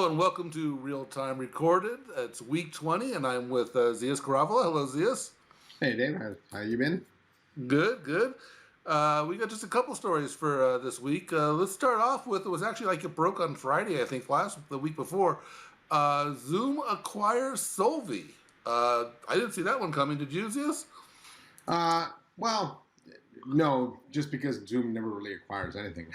Hello and welcome to Real Time Recorded. It's week 20 and I'm with Zias Karavola. Hello, Zias. Hey Dave, how you been? Good, good. We got just a couple stories for this week. Let's start off with, it was actually like it broke on Friday, I think, the week before. Zoom acquires Solvvy. I didn't see that one coming. Did you, Zias? Well, no, just because Zoom never really acquires anything.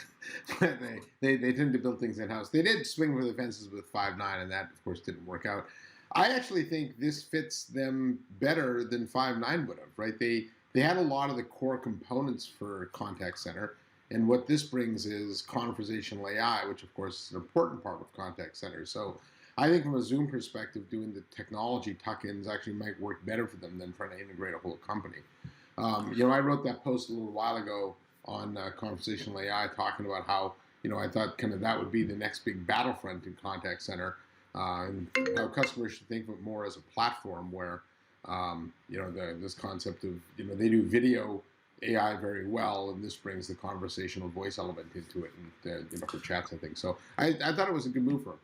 they tend to build things in house. They did swing for the fences with 5.9, and that of course didn't work out. I actually think this fits them better than 5.9 would have. Right? They had a lot of the core components for contact center, and what this brings is conversational AI, which of course is an important part of contact center. So I think from a Zoom perspective, doing the technology tuck-ins actually might work better for them than trying to integrate a whole company. I wrote that post a little while ago on conversational AI, talking about how I thought kind of that would be the next big battlefront in contact center, and how customers should think of it more as a platform where this concept of they do video AI very well, and this brings the conversational voice element into it, and for chats, I think. So I thought it was a good move for them.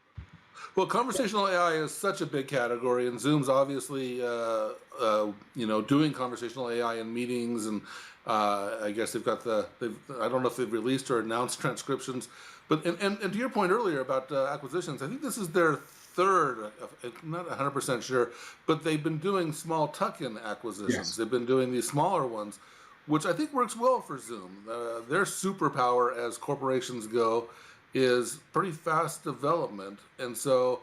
Well, conversational AI is such a big category, and Zoom's obviously, doing conversational AI in meetings, and I guess they've got I don't know if they've released or announced transcriptions, but and to your point earlier about acquisitions, I think this is their third. I'm not 100% sure, but they've been doing small tuck-in acquisitions. Yes. They've been doing these smaller ones, which I think works well for Zoom. Their superpower as corporations go is pretty fast development, and so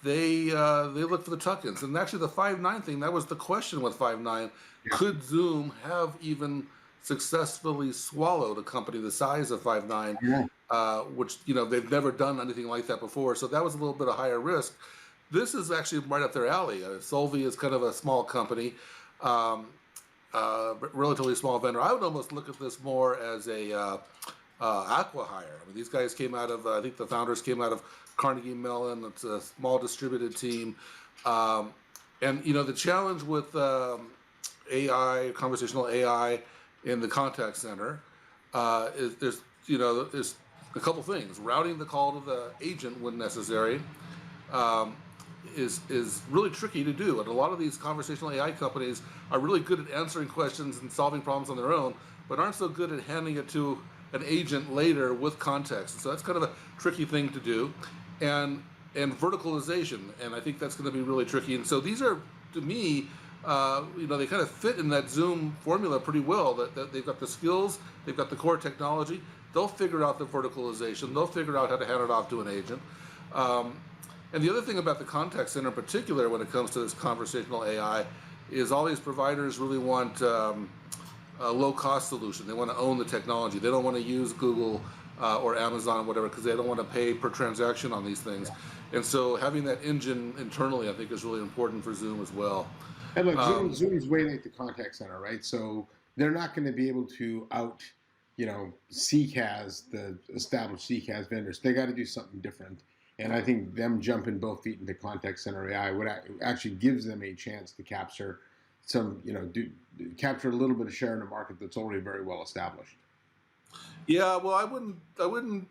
they look for the tuck-ins. And actually, the 5.9 thing, that was the question with 5.9: Yeah. could Zoom have even successfully swallowed a company the size of 5.9? Yeah. Which they've never done anything like that before, so that was a little bit of higher risk. This is actually right up their alley. Solvvy is kind of a small company, relatively small vendor. I would almost look at this more as a acqui-hire. I mean, these guys came out of, I think the founders came out of Carnegie Mellon. It's a small distributed team. And the challenge with AI, conversational AI in the contact center, is there's a couple things. Routing the call to the agent when necessary is really tricky to do. And a lot of these conversational AI companies are really good at answering questions and solving problems on their own, but aren't so good at handing it to an agent later with context. So that's kind of a tricky thing to do. And verticalization, and I think that's going to be really tricky. And so these are, to me, they kind of fit in that Zoom formula pretty well. That they've got the skills, they've got the core technology. They'll figure out the verticalization. They'll figure out how to hand it off to an agent. And the other thing about the contact center in particular, when it comes to this conversational AI, is all these providers really want a low-cost solution. They want to own the technology. They don't want to use Google or Amazon or whatever, because they don't want to pay per transaction on these things. And so having that engine internally, I think, is really important for Zoom as well. And look, Zoom's way like the contact center, right? So they're not going to be able to CCaaS, the established CCaaS vendors. They got to do something different. And I think them jumping both feet into contact center AI actually gives them a chance to capture capture a little bit of share in a market that's already very well established. Yeah, well, I wouldn't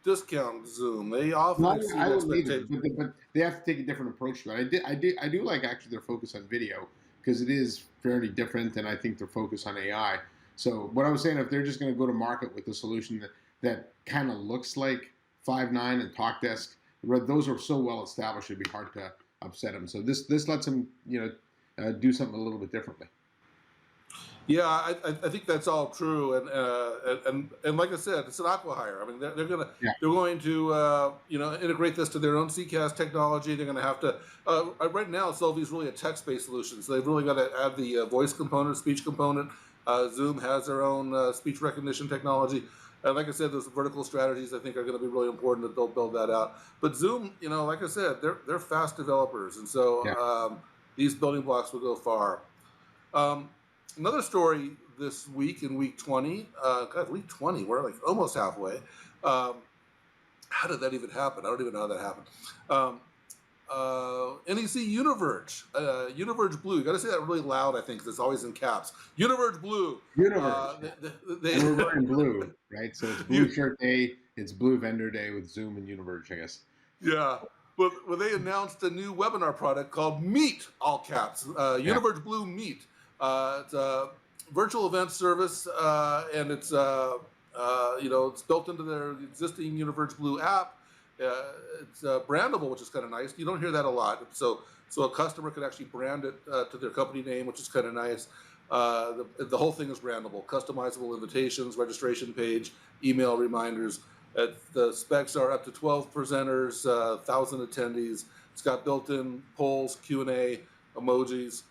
discount Zoom. They often exceed expectations. But they have to take a different approach to it. I do like actually their focus on video, because it is fairly different, and I think their focus on AI. So what I was saying, if they're just going to go to market with a solution that kind of looks like 5.9 and TalkDesk, those are so well established, it'd be hard to upset them. So this lets them do something a little bit differently. Yeah, I think that's all true, and like I said, it's an acqui-hire. I mean, they're going to integrate this to their own CCaaS technology. They're going to have to. Right now, Solvvy is really a text-based solution, so they've really got to add the voice component, speech component. Zoom has their own speech recognition technology. And like I said, those vertical strategies I think are going to be really important that they'll build that out. But Zoom, like I said, they're fast developers, and so these building blocks will go far. Another story this week in week 20. Week 20, we're like almost halfway. How did that even happen? I don't even know how that happened. NEC UNIVERGE, UNIVERGE Blue. You got to say that really loud, I think, because it's always in caps. UNIVERGE Blue. UNIVERGE. And we're wearing blue, right? So it's Blue Shirt Day. It's Blue Vendor Day with Zoom and UNIVERGE, I guess. Yeah. Well, they announced a new webinar product called Meet, all caps, Yeah. UniVerge Blue Meet. It's a virtual event service, and it's built into their existing UniVerge Blue app. It's brandable, which is kind of nice. You don't hear that a lot. So a customer can actually brand it to their company name, which is kind of nice. The whole thing is brandable, customizable invitations, registration page, email reminders. The specs are up to 12 presenters, 1,000 attendees. It's got built-in polls, Q&A, emojis,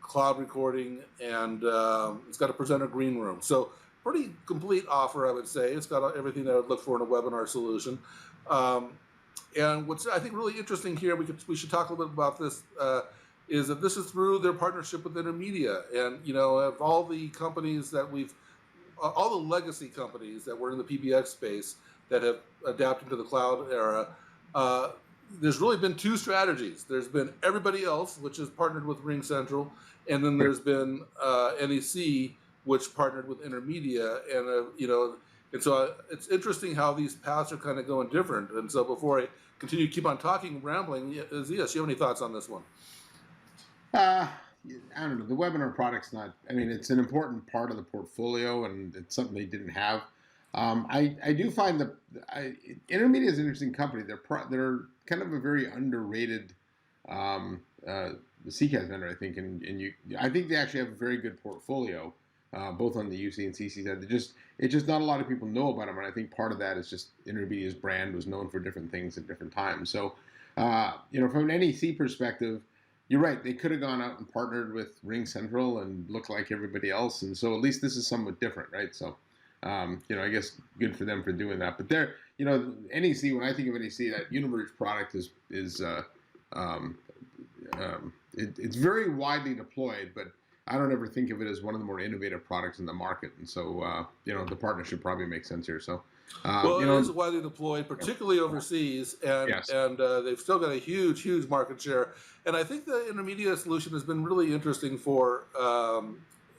cloud recording, and it's got a presenter green room. So pretty complete offer, I would say. It's got everything that I would look for in a webinar solution. And what's I think really interesting here, we should talk a little bit about this, is that this is through their partnership with Intermedia. And, of all the companies that all the legacy companies that were in the PBX space that have adapted to the cloud era, there's really been two strategies. There's been everybody else, which has partnered with RingCentral, and then there's been NEC, which partnered with Intermedia, and so it's interesting how these paths are kind of going different. And so before I continue, keep on talking, rambling, Zias, you have any thoughts on this one? Uh, I don't know. The webinar product's not. I mean, it's an important part of the portfolio, and it's something they didn't have. I do find that Intermedia is an interesting company. They're kind of a very underrated the CCAS vendor, I think, and I think they actually have a very good portfolio, both on the UC and CC side. It's just not a lot of people know about them, and I think part of that is just Intermedia's brand was known for different things at different times. So, from an NEC perspective, you're right. They could have gone out and partnered with RingCentral and looked like everybody else, and so at least this is somewhat different, right? So, I guess good for them for doing that. But NEC. When I think of NEC, that UniVerge product is it's very widely deployed, but I don't ever think of it as one of the more innovative products in the market. And so, the partnership probably makes sense here. So, well, it is widely deployed, particularly overseas, and yes. they've still got a huge market share. And I think the Intermedia solution has been really interesting for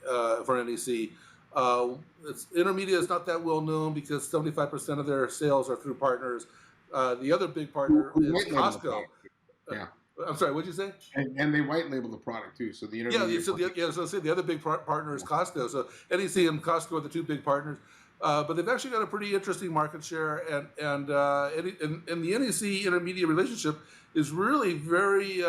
NEC. Intermedia is not that well known because 75% of their sales are through partners. The other big partner is Costco. Yeah. I'm sorry, what'd you say? And they white label the product too. So the Intermedia. So the other big partner is Costco. So NEC and Costco are the two big partners. But they've actually got a pretty interesting market share, and the NEC Intermedia relationship is really very.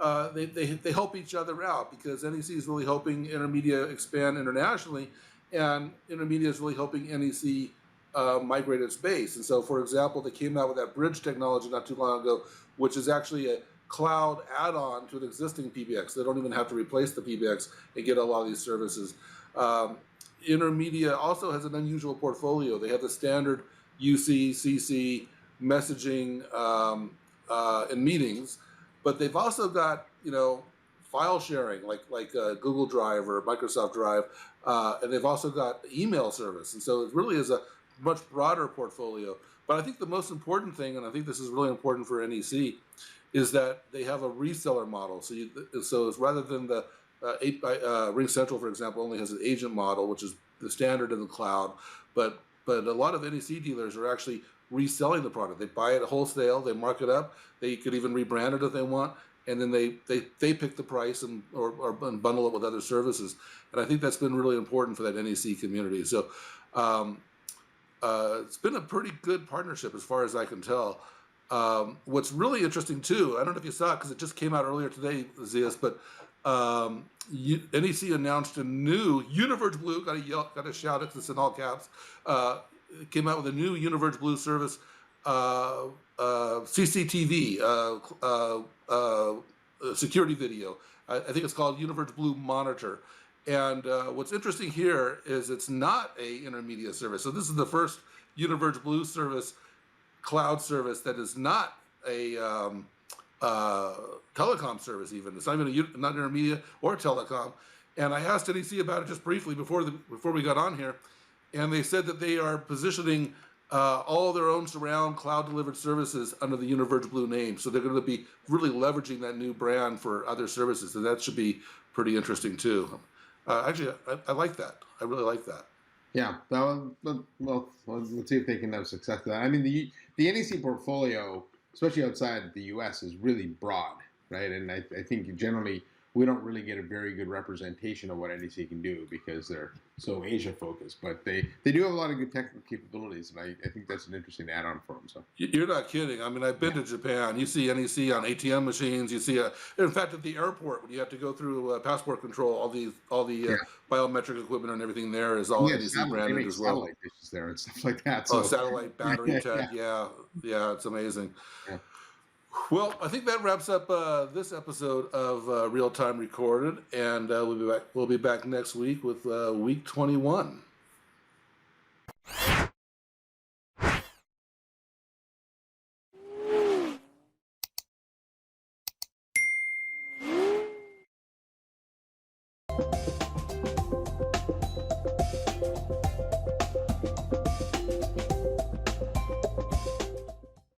They help each other out because NEC is really helping Intermedia expand internationally, and Intermedia is really helping NEC migrate its base. And so, for example, they came out with that bridge technology not too long ago, which is actually a cloud add-on to an existing PBX. They don't even have to replace the PBX and get a lot of these services. Intermedia also has an unusual portfolio. They have the standard UC, CC, messaging, and meetings, but they've also got file sharing like Google Drive or Microsoft Drive, and they've also got email service. And so it really is a much broader portfolio. But I think the most important thing, and I think this is really important for NEC, is that they have a reseller model. So it's rather than the RingCentral, for example, only has an agent model, which is the standard in the cloud. But a lot of NEC dealers are actually reselling the product. They buy it wholesale, they mark it up, they could even rebrand it if they want, and then they pick the price or bundle it with other services. And I think that's been really important for that NEC community. So it's been a pretty good partnership as far as I can tell. What's really interesting too, I don't know if you saw it because it just came out earlier today, Zias, but NEC announced a new UniVerge Blue. Got to shout it because it's in all caps. Came out with a new UniVerge Blue service, CCTV, security video. I think it's called UniVerge Blue Monitor. And what's interesting here is it's not a Intermedia service. So this is the first UniVerge Blue service, cloud service that is not a telecom service. Even it's not even not Intermedia or telecom. And I asked NEC about it just briefly before we got on here, and they said that they are positioning all their own surround cloud delivered services under the UniVerge Blue name. So they're going to be really leveraging that new brand for other services, and that should be pretty interesting too. Actually, I like that. I really like that. Yeah, well, let's see if they can have success with that. I mean, the NEC portfolio, especially outside the U.S., is really broad, right? And I think generally we don't really get a very good representation of what NEC can do because they're so Asia focused. But they do have a lot of good technical capabilities, and I think that's an interesting add-on for them. So You're not kidding. I mean, I've been to Japan. You see NEC on ATM machines. You see, in fact, at the airport when you have to go through passport control, all the yeah, biometric equipment and everything there is all yeah, NEC they branded make as well. satellite dishes there and stuff like that. Oh, So satellite battery yeah, tech. Yeah, yeah, it's amazing. yeah. Well, I think that wraps up this episode of Real Time Recorded, and we'll be back. We'll be back next week with week 21.